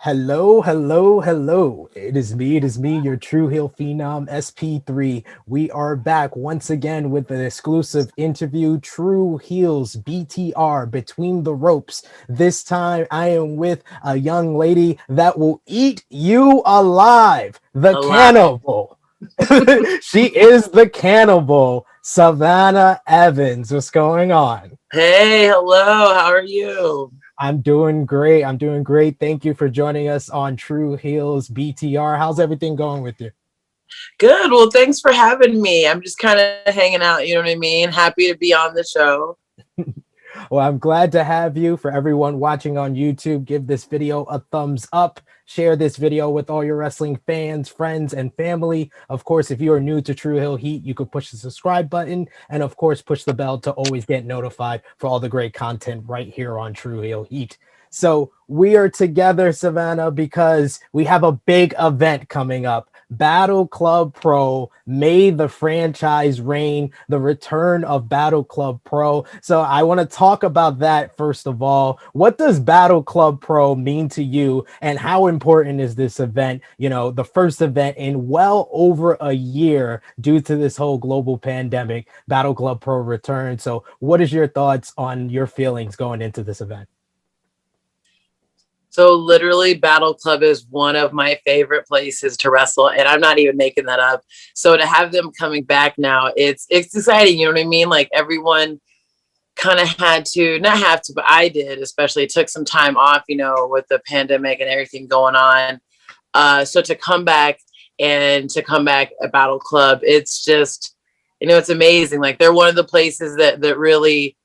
Hello, hello, hello. It is me, your True Heel Phenom SP3. We are back once again with an exclusive interview, Tru Heels BTR, Between the Ropes. This time I am with a young lady that will eat you alive, the Alive. cannibal. She is the cannibal, Savannah Evans. What's going on? Hey, hello. How are you? I'm doing great. I'm doing great. Thank you for joining us on Tru Heels BTR. How's everything going with you? Good. Well, thanks for having me. I'm just kind of hanging out, you know what I mean? Happy to be on the show. Well, I'm glad to have you. For everyone watching on YouTube, give this video a thumbs up. Share this video with all your wrestling fans, friends, and family. Of course, if you are new to Tru Heel Heat, you could push the subscribe button and, of course, push the bell to always get notified for all the great content right here on Tru Heel Heat. So we are together, Savannah, because we have a big event coming up. Battle Club Pro, may the franchise reign, the return of Battle Club Pro. So I want to talk about that first of all. What does Battle Club Pro mean to you, and how important is this event? You know, the first event in well over a year due to this whole global pandemic. Battle Club Pro return. So what is your thoughts on your feelings going into this event? So, literally, Battle Club is one of my favorite places to wrestle, and I'm not even making that up. So, to have them coming back now, it's exciting. You know what I mean? Like everyone kind of had to, not have to, but I did, especially took some time off, with the pandemic and everything going on. So to come back and to come back at Battle Club, it's just, it's amazing. Like they're one of the places that really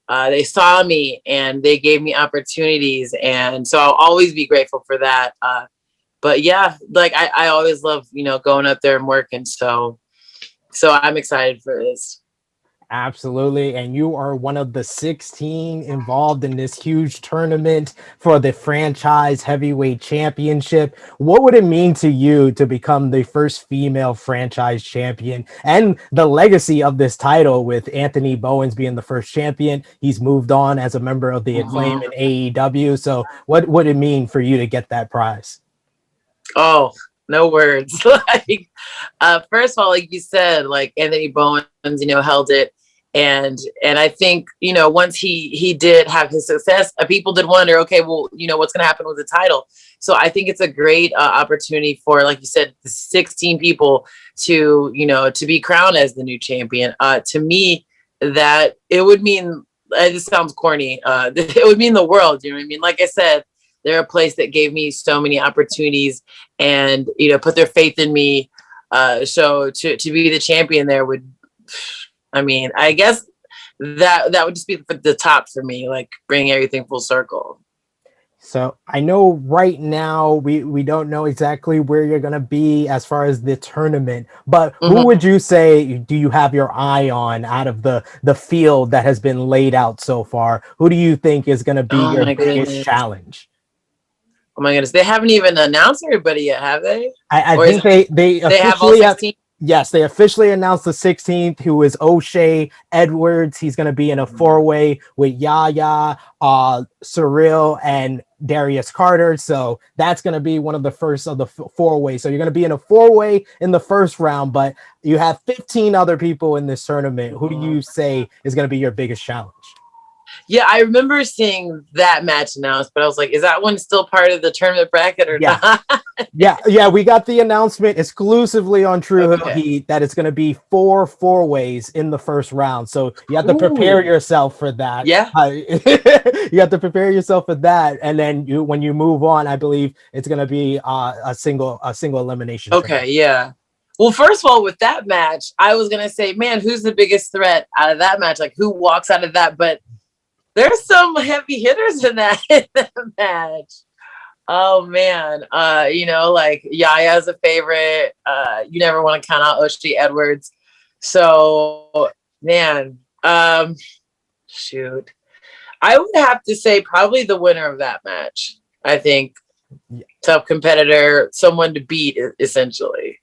they saw me and they gave me opportunities, and so I'll always be grateful for that. But yeah, like I always love going up there and working. So I'm excited for this. Absolutely. And you are one of the 16 involved in this huge tournament for the franchise heavyweight championship. What would it mean to you to become the first female franchise champion, and the legacy of this title with Anthony Bowens being the first champion? He's moved on as a member of the Acclaim in AEW. So what would it mean for you to get that prize? Oh, no words. Like, first of all, like you said, like Anthony Bowens, held it. And I think, once he did have his success, people did wonder, okay, well, what's going to happen with the title? So I think it's a great opportunity for, like you said, the 16 people to be crowned as the new champion. To me, that it would mean, this sounds corny, it would mean the world. You know what I mean? Like I said, they're a place that gave me so many opportunities and, put their faith in me. So to be the champion there would, I mean, I guess that would just be the top for me, like bringing everything full circle. So I know right now we don't know exactly where you're gonna be as far as the tournament, but who Mm-hmm. would you say do you have your eye on out of the field that has been laid out so far? Who do you think is gonna be Oh your my biggest goodness. challenge? Oh my goodness. They haven't even announced everybody yet, have they? I Or is think it they they have all officially have. 16? Yes, they officially announced the 16th, who is O'Shea Edwards. He's going to be in a four-way with Yaya, Cyril, and Darius Carter. So that's going to be one of the first of the four-way. So you're going to be in a four-way in the first round, but you have 15 other people in this tournament. Who do Mhm. you say is going to be your biggest challenge? Yeah, I remember seeing that match announced, but I was like, is that one still part of the tournament bracket or Yes. not? Yeah, we got the announcement exclusively on Tru Heel Okay. Heat that it's going to be four-ways in the first round. So you have to prepare Ooh. yourself for that. Yeah. You have to prepare yourself for that, and then when you move on, I believe it's going to be a single elimination tournament. Okay. Yeah. Well, first of all, with that match, I was gonna say, man, who's the biggest threat out of that match? Like, who walks out of that? But there's some heavy hitters in that match. Oh man, like Yaya's a favorite. You never want to count out Oshie Edwards. So man, shoot, I would have to say probably the winner of that match. I think tough competitor, someone to beat essentially.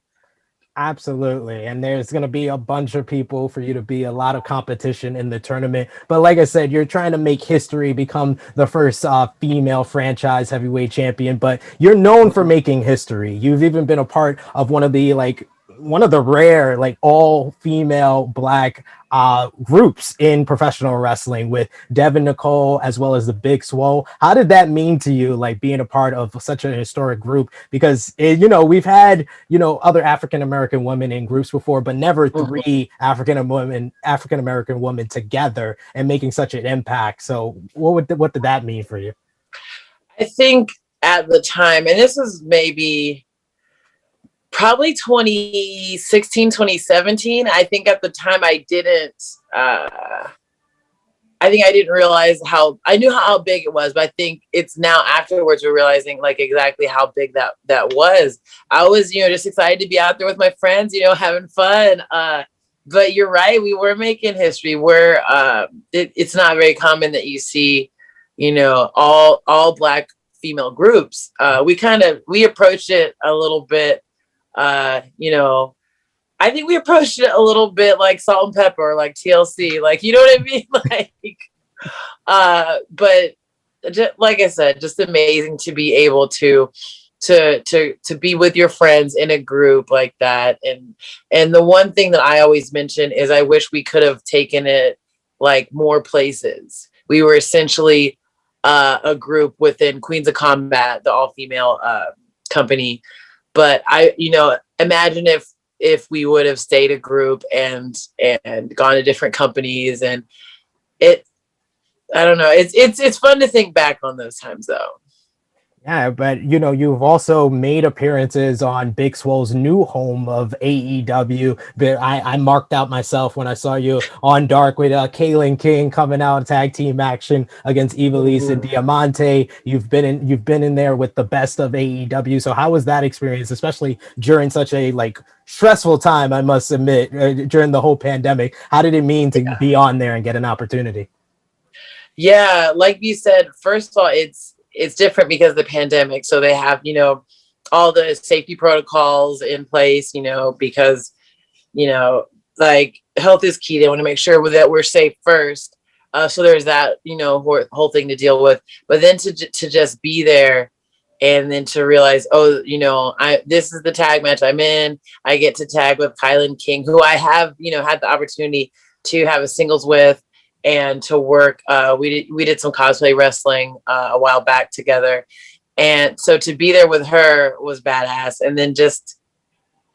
Absolutely. And there's going to be a bunch of people for you to be a lot of competition in the tournament. But like I said, you're trying to make history, become the first female franchise heavyweight champion, but you're known for making history. You've even been a part of one of the rare like all female black groups in professional wrestling with Devin Nicole as well as the Big Swole. How did that mean to you, like being a part of such a historic group? Because we've had other African American women in groups before, but never Mhm. three African American women together and making such an impact. So what did that mean for you? I think at the time, and this was maybe probably 2016, 2017. I think at the time I think I didn't realize I knew how big it was, but I think it's now afterwards we're realizing like exactly how big that was. I was, just excited to be out there with my friends, having fun. But you're right, we were making history where it's not very common that you see, all black female groups. We approached it a little bit, I think we approached it a little bit like Salt and Pepper, like TLC, like, you know what I mean? But like I said, just amazing to be able to be with your friends in a group like that. And the one thing that I always mention is I wish we could have taken it like more places. We were essentially a group within Queens of Combat, the all-female company. But imagine if we would have stayed a group and gone to different companies, and I don't know. It's fun to think back on those times though. Yeah, but you've also made appearances on Big Swole's new home of AEW. But I marked out myself when I saw you on Dark with Kaylin King coming out tag team action against Ivelisse and Diamante. You've been in there with the best of AEW. So how was that experience, especially during such a stressful time? I must admit, during the whole pandemic. How did it mean to be on there and get an opportunity? Yeah, like you said, first of all, it's different because of the pandemic. So they have, all the safety protocols in place, because, like health is key. They want to make sure that we're safe first. So there's that, whole thing to deal with. But then to just be there and then to realize, oh, this is the tag match I'm in. I get to tag with Kylan King, who I have, had the opportunity to have a singles with and to work. We did some cosplay wrestling a while back together. And so to be there with her was badass. And then just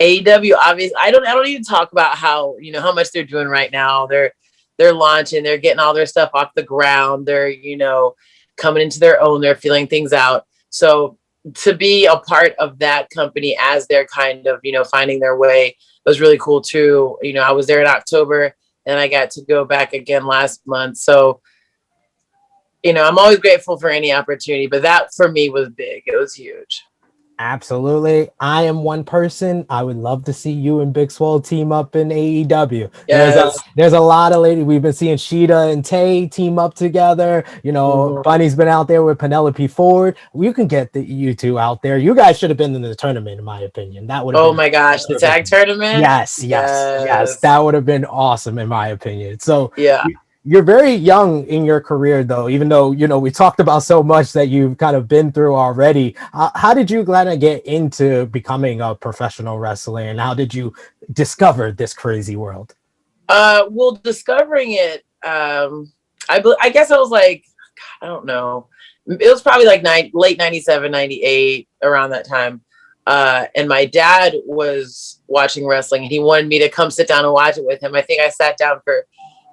AEW, obviously, I don't even talk about how, how much they're doing right now. They're launching, they're getting all their stuff off the ground. They're, coming into their own, they're feeling things out. So to be a part of that company as they're kind of, finding their way was really cool too. I was there in October and I got to go back again last month. So, I'm always grateful for any opportunity, but that for me was big. It was huge. Absolutely. I am one person. I would love to see you and Big Swole team up in AEW. Yes. There's a lot of ladies. We've been seeing Sheeta and Tay team up together. Bunny's been out there with Penelope Ford. We can get you two out there. You guys should have been in the tournament, in my opinion. That would have been my gosh, the tag tournament. Yes. That would have been awesome, in my opinion. So yeah. You're very young in your career, though, even though, we talked about so much that you've kind of been through already. How did you kind of get into becoming a professional wrestler, and how did you discover this crazy world? Well, discovering it, I guess I was like, I don't know. It was probably like late 97, 98, around that time. And my dad was watching wrestling and he wanted me to come sit down and watch it with him. I think I sat down for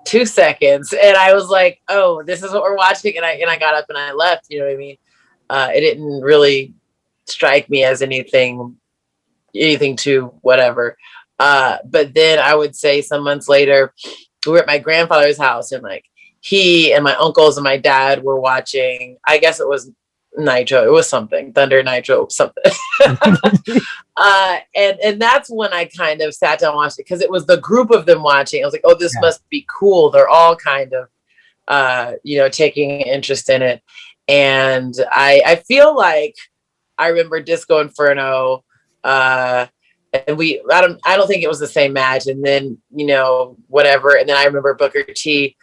2 seconds and I was like, oh, this is what we're watching. And I got up and I left, you know what I mean? It didn't really strike me as anything to whatever. But then I would say some months later, we were at my grandfather's house and like he and my uncles and my dad were watching, I guess it was Nitro. It was something, Thunder Nitro, something. And that's when I kind of sat down and watched it because it was the group of them watching. I was like, oh, this must be cool. They're all kind of, taking interest in it. And I feel like I remember Disco Inferno, and I don't think it was the same match. And then, whatever. And then I remember Booker T,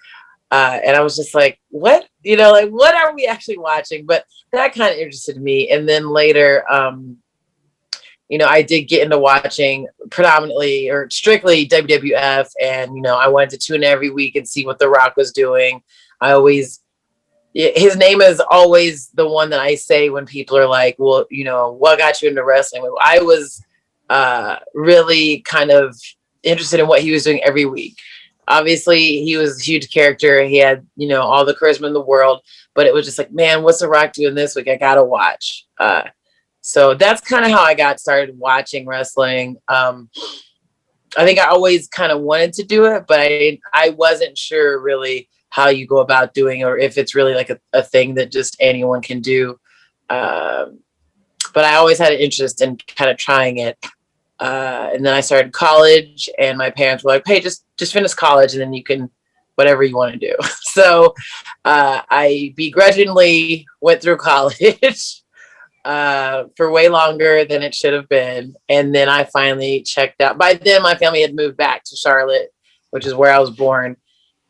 and I was just like, what, like, what are we actually watching? But that kind of interested me. And then later, I did get into watching predominantly or strictly WWF, and I wanted to tune in every week and see what The Rock was doing. His name is always the one that I say when people are like, well, what got you into wrestling? I was really kind of interested in what he was doing every week. Obviously, he was a huge character. He had, all the charisma in the world, but it was just like, man, what's The Rock doing this week? I gotta watch. So that's kind of how I got started watching wrestling. I think I always kind of wanted to do it, but I wasn't sure really how you go about doing it, or if it's really like a thing that just anyone can do. But I always had an interest in kind of trying it. And then I started college, and my parents were like, hey, just finish college and then you can whatever you want to do. So I begrudgingly went through college for way longer than it should have been. And then I finally checked out. By then my family had moved back to Charlotte, which is where I was born.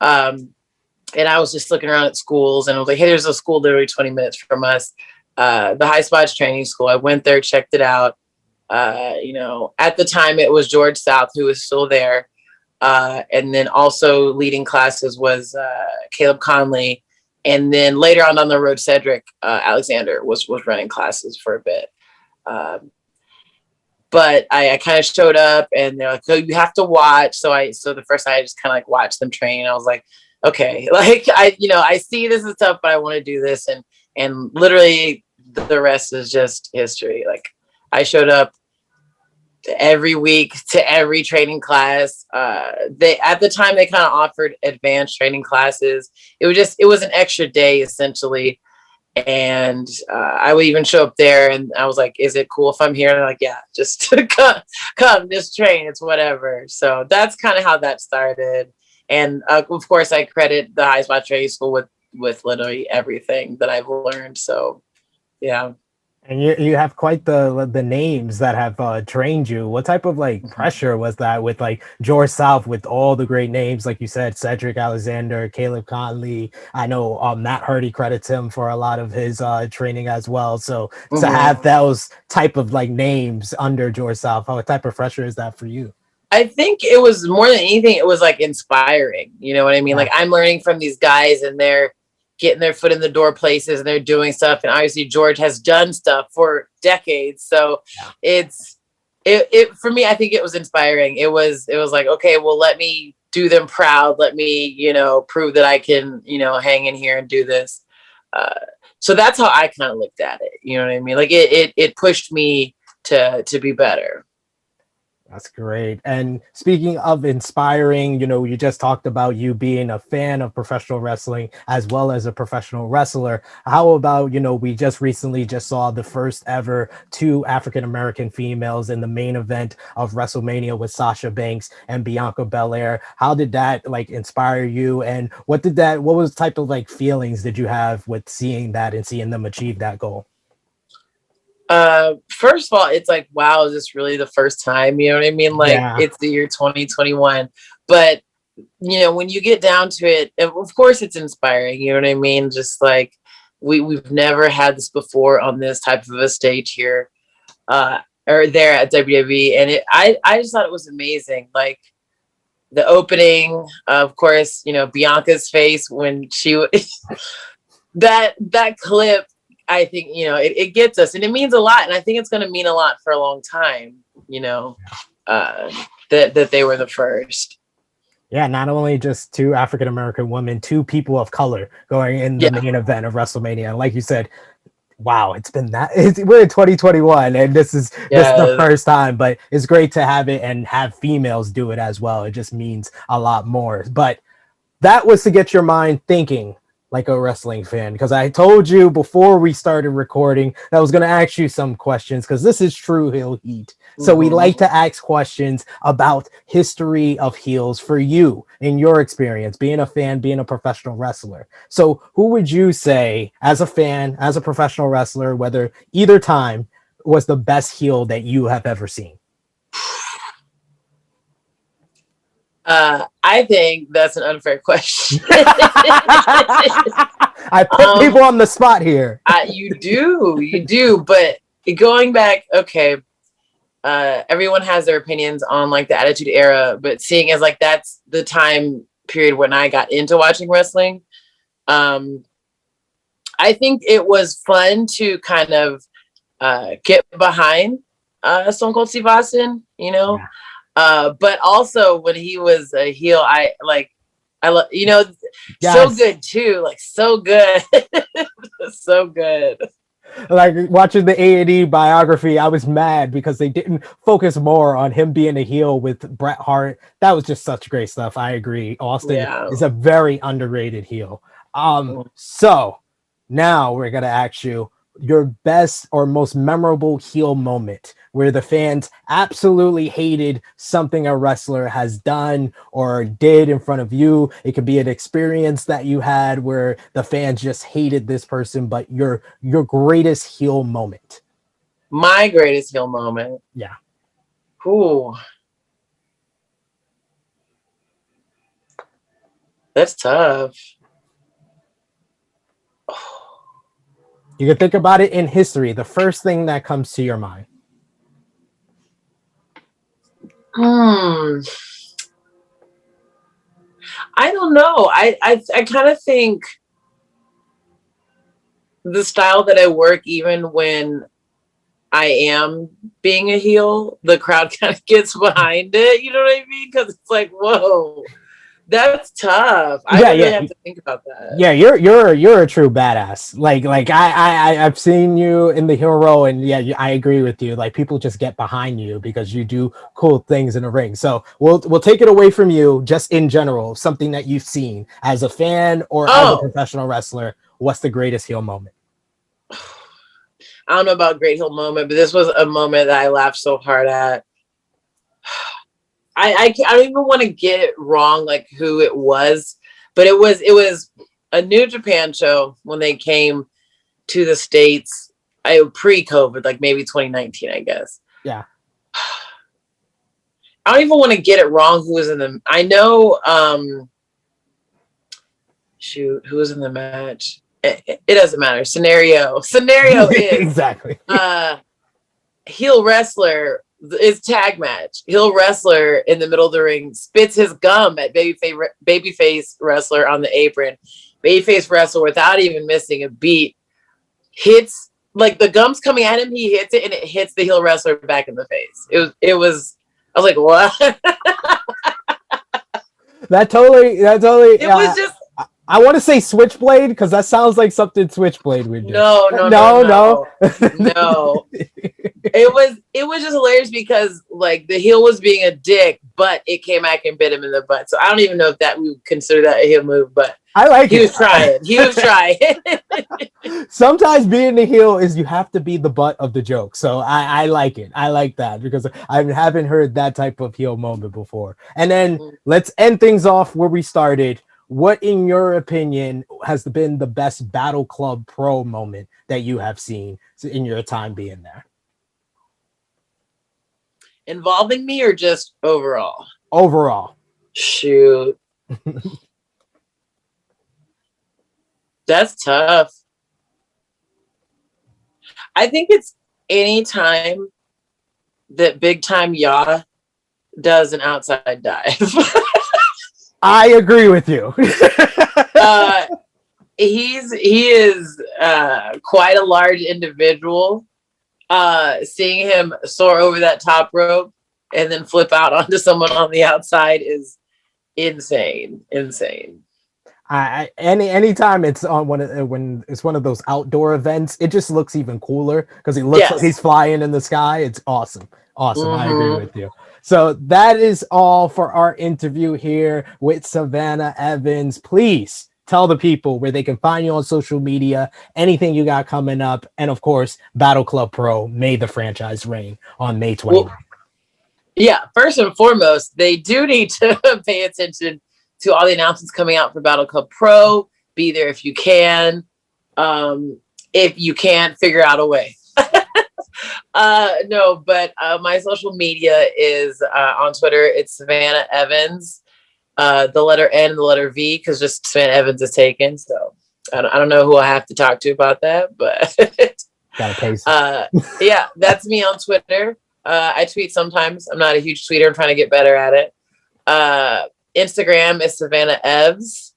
And I was just looking around at schools, and I was like, hey, there's a school literally 20 minutes from us. The High Spots Training School. I went there, checked it out. At the time it was George South, who was still there. And then also leading classes was Caleb Conley. And then later on down the road, Cedric Alexander was running classes for a bit. But I kind of showed up, and they're like, oh, you have to watch. So the first night I just kind of like watched them train. I was like, okay, like I see this and stuff, but I want to do this. And literally the rest is just history. Like, I showed up every week to every training class. They at the time they kind of offered advanced training classes. It was an extra day essentially. And I would even show up there, and I was like, is it cool if I'm here? And they're like, yeah, just come, just train. It's whatever. So that's kind of how that started. And of course I credit the High Spot Training School with literally everything that I've learned. So yeah. And you have quite the names that have trained you. What type of like pressure was that with like George South, with all the great names, like you said, Cedric Alexander, Caleb Conley? I know Matt Hardy credits him for a lot of his training as well. So to have those type of like names under George South, what type of pressure is that for you? I think it was more than anything, it was like inspiring. You know what I mean? Like, I'm learning from these guys, and they're getting their foot in the door places, and they're doing stuff. And obviously George has done stuff for decades. So it for me, I think it was inspiring. It was like, okay, well, let me do them proud. Let me, prove that I can, hang in here and do this. So that's how I kind of looked at it. You know what I mean? Like it pushed me to be better. That's great. And speaking of inspiring, you just talked about you being a fan of professional wrestling as well as a professional wrestler. How about, we just recently saw the first ever 2 African-American females in the main event of WrestleMania with Sasha Banks and Bianca Belair. How did that like inspire you? And what was type of like feelings did you have with seeing that and seeing them achieve that goal? First of all, it's like, wow, is this really the first time? You know what I mean? Like, It's the year 2021. But, when you get down to it, of course it's inspiring. You know what I mean? Just like, we've never had this before on this type of a stage here, or there at WWE. And I just thought it was amazing. Like, the opening, of course, Bianca's face when she, that clip, I think, it gets us, and it means a lot. And I think it's going to mean a lot for a long time, that they were the first. Yeah, not only just 2 African-American women, 2 people of color going in the main event of WrestleMania. And like you said, wow, we're in 2021, and this is the first time, but it's great to have it and have females do it as well. It just means a lot more. But that was to get your mind thinking like a wrestling fan, because I told you before we started recording that I was going to ask you some questions, because this is Tru Heel Heat. So we like to ask questions about history of heels for you, in your experience, being a fan, being a professional wrestler. So who would you say, as a fan, as a professional wrestler, whether either time, was the best heel that you have ever seen? I think that's an unfair question. I put people on the spot here. You do. But going back, okay, everyone has their opinions on like the Attitude Era, but seeing as like that's the time period when I got into watching wrestling, I think it was fun to kind of get behind Stone Cold Steve Austin, you know. Yeah. But also when he was a heel, I love, you know, yes. So good too, like so good, so good. Like watching the A&E biography, I was mad because they didn't focus more on him being a heel with Bret Hart. That was just such great stuff. I agree. Austin is a very underrated heel. So now we're gonna ask you your best or most memorable heel moment where the fans absolutely hated something a wrestler has done or did in front of you. It could be an experience that you had where the fans just hated this person, but your greatest heel moment. My greatest heel moment. Yeah. Ooh. That's tough. You can think about it in history. The first thing that comes to your mind. I don't know. I kind of think the style that I work, even when I am being a heel, the crowd kind of gets behind it. You know what I mean? Because it's like, whoa. That's tough. I really have to think about that. Yeah, you're a true badass. Like I've seen you in the hero, and yeah, I agree with you. Like people just get behind you because you do cool things in the ring. So we'll take it away from you, just in general, something that you've seen as a fan or as a professional wrestler. What's the greatest heel moment? I don't know about great heel moment, but this was a moment that I laughed so hard at. I don't even want to get it wrong, like who it was, but it was a New Japan show when they came to the States, pre-COVID, like maybe 2019, I guess. Yeah. I don't even want to get it wrong who was in the, I know, who was in the match? It doesn't matter. Scenario is exactly. Heel wrestler. Is tag match. Heel wrestler in the middle of the ring spits his gum at babyface wrestler on the apron. Babyface wrestler, without even missing a beat, hits, like the gum's coming at him, he hits it and it hits the heel wrestler back in the face. I was like, what? That totally. It was just. I want to say Switchblade because that sounds like something Switchblade would do. No. It was just hilarious because like the heel was being a dick, but it came back and bit him in the butt. So I don't even know if that we would consider that a heel move, but I like he was trying. He was trying. Sometimes being the heel is you have to be the butt of the joke. So I like it. I like that because I haven't heard that type of heel moment before. And then let's end things off where we started. What, in your opinion, has been the best Battle Club Pro moment that you have seen in your time being there? Involving me or just overall? Overall. Shoot. That's tough. I think it's any time that Big Time Ya does an outside dive. I agree with you. He is quite a large individual. Seeing him soar over that top rope and then flip out onto someone on the outside is insane. Anytime it's on when it's one of those outdoor events, it just looks even cooler because he looks like he's flying in the sky. It's awesome. I agree with you. So that is all for our interview here with Savannah Evans. Please tell the people where they can find you on social media, anything you got coming up, and of course, Battle Club Pro, may the franchise reign on May 29th. Well, yeah, first and foremost, they do need to pay attention to all the announcements coming out for Battle Club Pro. Be there if you can. If you can't, figure out a way. No, but my social media is on Twitter. It's Savannah Evans. the letter N and the letter V, because just Savannah Evans is taken. So I don't know who I have to talk to about that, but Gotta pay. yeah, that's me on Twitter. I tweet sometimes. I'm not a huge tweeter. I'm trying to get better at it. Instagram is Savannah Evs.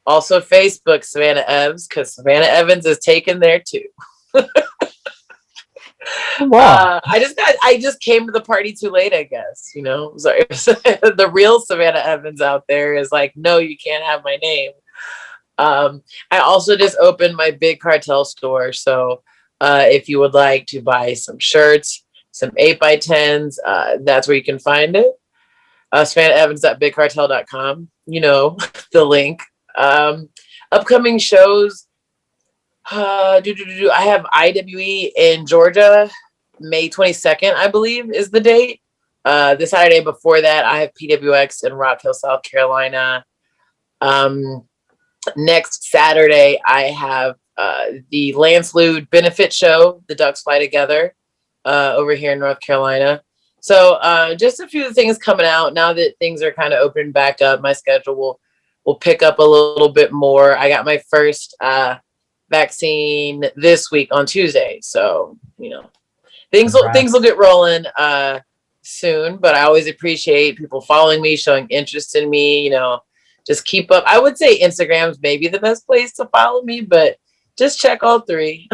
Also Facebook, Savannah Evs, because Savannah Evans is taken there too. Wow. I just came to the party too late, I guess. You know, sorry. The real Savannah Evans out there is like, no, you can't have my name. I also just opened my Big Cartel store. So if you would like to buy some shirts, some 8x10s, that's where you can find it. SavannahEvans.BigCartel.com. You know, the link. Upcoming shows. I have IWE in Georgia, May 22nd, I believe is the date. The Saturday before that, I have PWX in Rock Hill, South Carolina. Next Saturday, I have the Lance Lude benefit show, The Ducks Fly Together, over here in North Carolina. So just a few things coming out now that things are kind of opening back up. My schedule will pick up a little bit more. I got my first vaccine this week on Tuesday, so you know things will get rolling soon. But I always appreciate people following me, showing interest in me. You know, just keep up. I would say Instagram's maybe the best place to follow me, but just check all three.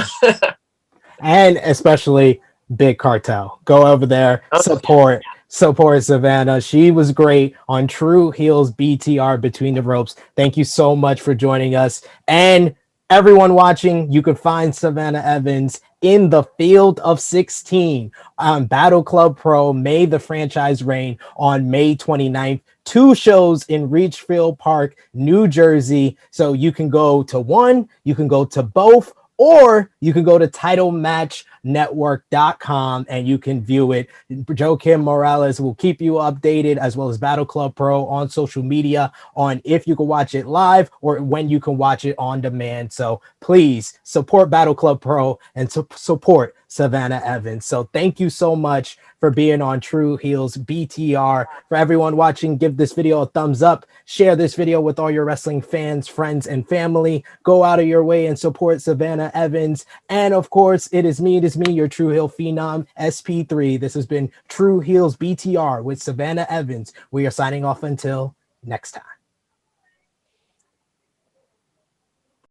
And especially Big Cartel. Go over there, support Savannah. She was great on Tru Heels BTR Between the Ropes. Thank you so much for joining us. And everyone watching, you can find Savannah Evans in the Field of 16 on Battle Club Pro. May the franchise reign on May 29th. 2 shows in Richfield Park, New Jersey. So you can go to one, you can go to both, or you can go to titlematchnetwork.com and you can view it. Joe Kim Morales will keep you updated, as well as Battle Club Pro on social media, on if you can watch it live or when you can watch it on demand. So please support Battle Club Pro and support Savannah Evans. So thank you so much for being on Tru Heels BTR. For everyone watching, give this video a thumbs up. Share this video with all your wrestling fans, friends, and family. Go out of your way and support Savannah Evans. And of course, it is me, your Tru Heel Phenom, SP3. This has been Tru Heels BTR with Savannah Evans. We are signing off until next time.